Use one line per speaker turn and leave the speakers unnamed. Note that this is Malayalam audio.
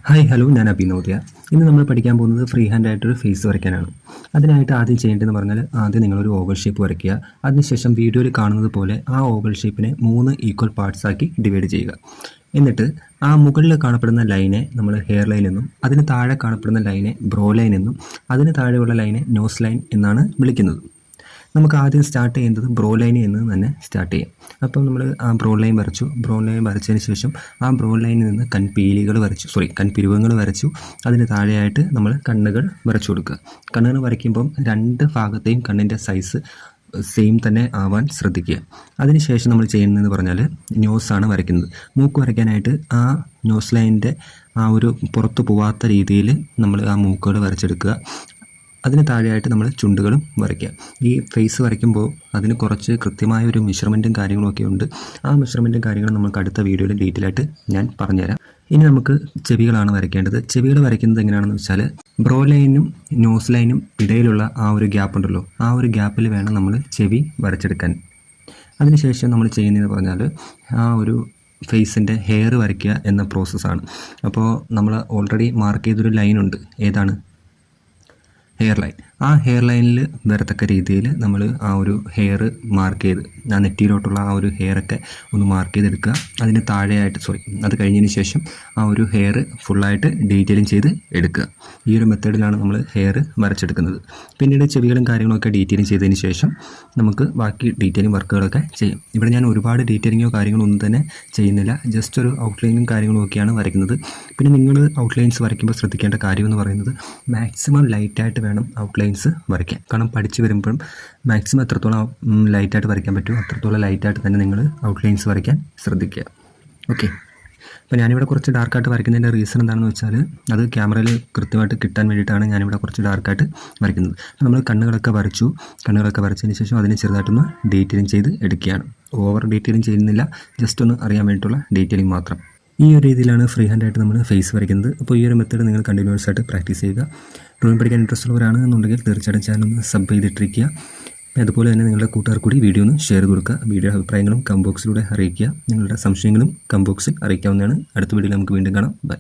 ഹായ് ഹലോ ഞാൻ അഭിനോദ്യ. ഇന്ന് നമ്മൾ പഠിക്കാൻ പോകുന്നത് ഫ്രീ ഹാൻഡ് ആയിട്ടൊരു ഫേസ് വരയ്ക്കാനാണ്. അതിനായിട്ട് ആദ്യം ചെയ്യേണ്ടതെന്ന് പറഞ്ഞാൽ ആദ്യം നിങ്ങളൊരു ഓവൽ ഷേപ്പ് വരയ്ക്കുക. അതിനുശേഷം വീഡിയോയിൽ കാണുന്നത് പോലെ ആ ഓവൽ ഷേപ്പിനെ 3 ഈക്വൽ പാർട്സ് ആക്കി ഡിവൈഡ് ചെയ്യുക. എന്നിട്ട് ആ മുകളിൽ കാണപ്പെടുന്ന ലൈനെ നമ്മൾ ഹെയർ ലൈൻ എന്നും അതിന് താഴെ കാണപ്പെടുന്ന ലൈനെ ബ്രോ ലൈൻ എന്നും അതിന് താഴെയുള്ള ലൈനെ നോസ് ലൈൻ എന്നാണ് വിളിക്കുന്നത്. നമുക്ക് ആദ്യം സ്റ്റാർട്ട് ചെയ്യുന്നത് ബ്രോ ലൈനിൽ നിന്ന് തന്നെ സ്റ്റാർട്ട് ചെയ്യാം. അപ്പം നമ്മൾ ആ ബ്രോ ലൈൻ വരച്ചു. ബ്രോ ലൈൻ വരച്ചതിന് ശേഷം ആ ബ്രോ ലൈനിൽ നിന്ന് കൺപിരിവുകൾ വരച്ചു. അതിന് താഴെയായിട്ട് നമ്മൾ കണ്ണുകൾ വരച്ചു കൊടുക്കുക. കണ്ണുകൾ വരയ്ക്കുമ്പം 2 ഭാഗത്തെയും കണ്ണിൻ്റെ സൈസ് സെയിം തന്നെ ആവാൻ ശ്രദ്ധിക്കുക. അതിനുശേഷം നമ്മൾ ചെയ്യുന്നതെന്ന് പറഞ്ഞാൽ നോസാണ് വരയ്ക്കുന്നത്. മൂക്ക് വരയ്ക്കാനായിട്ട് ആ നോസ് ലൈനിൻ്റെ ആ ഒരു പുറത്ത് പോവാത്ത രീതിയിൽ നമ്മൾ ആ മൂക്കുകൾ വരച്ചെടുക്കുക. അതിന് താഴെയായിട്ട് നമ്മൾ ചുണ്ടുകളും വരയ്ക്കുക. ഈ ഫേസ് വരയ്ക്കുമ്പോൾ അതിന് കുറച്ച് കൃത്യമായ ഒരു മെഷർമെൻറ്റും കാര്യങ്ങളൊക്കെ ഉണ്ട്. ആ മെഷർമെൻറ്റും കാര്യങ്ങളും നമുക്ക് അടുത്ത വീഡിയോയിൽ ഡീറ്റെയിൽ ആയിട്ട് ഞാൻ പറഞ്ഞുതരാം. ഇനി നമുക്ക് ചെവികളാണ് വരയ്ക്കേണ്ടത്. ചെവികൾ വരയ്ക്കുന്നത് എങ്ങനെയാണെന്ന് വെച്ചാൽ ബ്രോ ലൈനും നോസ് ലൈനും ഇടയിലുള്ള ആ ഒരു ഗ്യാപ്പ് ഉണ്ടല്ലോ, ആ ഒരു ഗ്യാപ്പിൽ വേണം നമ്മൾ ചെവി വരച്ചെടുക്കാൻ. അതിനുശേഷം നമ്മൾ ചെയ്യുന്നതെന്ന് പറഞ്ഞാൽ ആ ഒരു ഫേസിൻ്റെ ഹെയർ വരയ്ക്കുക എന്ന പ്രോസസ്സാണ്. അപ്പോൾ നമ്മൾ ഓൾറെഡി മാർക്ക് ചെയ്തൊരു ലൈനുണ്ട്. ഏതാണ്? Hair line. ആ ഹെയർ ലൈനിൽ വരത്തക്ക രീതിയിൽ നമ്മൾ ആ ഒരു ഹെയർ മാർക്ക് ചെയ്ത് ആ നെറ്റിയിലോട്ടുള്ള ആ ഒരു ഹെയറൊക്കെ ഒന്ന് മാർക്ക് ചെയ്തെടുക്കുക. അതിന് താഴെയായിട്ട് അത് കഴിഞ്ഞതിന് ശേഷം ആ ഒരു ഹെയർ ഫുള്ളായിട്ട് ഡീറ്റെയിലിംഗ് ചെയ്ത് എടുക്കുക. ഈ ഒരു മെത്തേഡിലാണ് നമ്മൾ ഹെയർ വരച്ചെടുക്കുന്നത്. പിന്നീട് ചെവികളും കാര്യങ്ങളൊക്കെ ഡീറ്റെയിലിംഗ് ചെയ്തതിന് ശേഷം നമുക്ക് ബാക്കി ഡീറ്റെയിലിംഗ് വർക്കുകളൊക്കെ ചെയ്യും. ഇവിടെ ഞാൻ ഒരുപാട് ഡീറ്റെയിലിങ്ങോ കാര്യങ്ങളോ ഒന്നും തന്നെ ചെയ്യുന്നില്ല. ജസ്റ്റ് ഒരു ഔട്ട്ലൈനും കാര്യങ്ങളും ഒക്കെയാണ് വരയ്ക്കുന്നത്. പിന്നെ നിങ്ങൾ ഔട്ട്ലൈൻസ് വരയ്ക്കുമ്പോൾ ശ്രദ്ധിക്കേണ്ട കാര്യം എന്ന് പറയുന്നത് മാക്സിമം ലൈറ്റായിട്ട് വേണം ഔട്ട്ലൈൻസ് വരയ്ക്കാൻ. കാരണം പഠിച്ച് വരുമ്പോഴും മാക്സിമം എത്രത്തോളം ലൈറ്റായിട്ട് വരയ്ക്കാൻ പറ്റുമോ അത്രത്തോളം ലൈറ്റായിട്ട് തന്നെ നിങ്ങൾ ഔട്ട്ലൈൻസ് വരയ്ക്കാൻ ശ്രദ്ധിക്കുക. ഓക്കെ. അപ്പോൾ ഞാനിവിടെ കുറച്ച് ഡാർക്കായിട്ട് വരയ്ക്കുന്നതിൻ്റെ റീസൺ എന്താണെന്ന് വെച്ചാൽ അത് ക്യാമറയിൽ കൃത്യമായിട്ട് കിട്ടാൻ വേണ്ടിയിട്ടാണ് ഞാനിവിടെ കുറച്ച് ഡാർക്കായിട്ട് വരയ്ക്കുന്നത്. അപ്പോൾ നമ്മൾ കണ്ണുകളൊക്കെ വരച്ചതിന് ശേഷം അതിനെ ചെറുതായിട്ടൊന്ന് ഡീറ്റെയിലിംഗ് ചെയ്ത് എടുക്കുകയാണ്. ഓവർ ഡീറ്റെയിലിംഗ് ചെയ്യുന്നില്ല, ജസ്റ്റ് ഒന്ന് അറിയാൻ വേണ്ടിയിട്ടുള്ള ഡീറ്റെയിലിംഗ് മാത്രം. ഈ ഒരു രീതിയിലാണ് ഫ്രീ ഹാൻഡായിട്ട് നമ്മൾ ഫേസ് വരയ്ക്കുന്നത്. അപ്പോൾ ഈ ഒരു മെത്തേഡ് നിങ്ങൾ കണ്ടിന്യൂസ് ആയിട്ട് പ്രാക്ടീസ് ചെയ്യുക. ഡ്രോയിങ് പഠിക്കാൻ ഇൻട്രസ്റ്റ് ഉള്ളവരാണെന്നുണ്ടെങ്കിൽ തീർച്ചയായിട്ടും ചാനൽ ഒന്ന് സബ് ചെയ്തിട്ടിരിക്കുക. അതുപോലെ തന്നെ നിങ്ങളുടെ കൂട്ടുകാർ കൂടി വീഡിയോ ഒന്ന് ഷെയർ കൊടുക്കുക. വീഡിയോ അഭിപ്രായങ്ങളും കമന്റ് ബോക്സിലൂടെ അറിയിക്കുക. നിങ്ങളുടെ സംശയങ്ങളും കമന്റ് ബോക്സിൽ അറിയിക്കാവുന്നതാണ്. അടുത്ത വീഡിയോയിൽ നമുക്ക് വീണ്ടും കാണാം. ബൈ.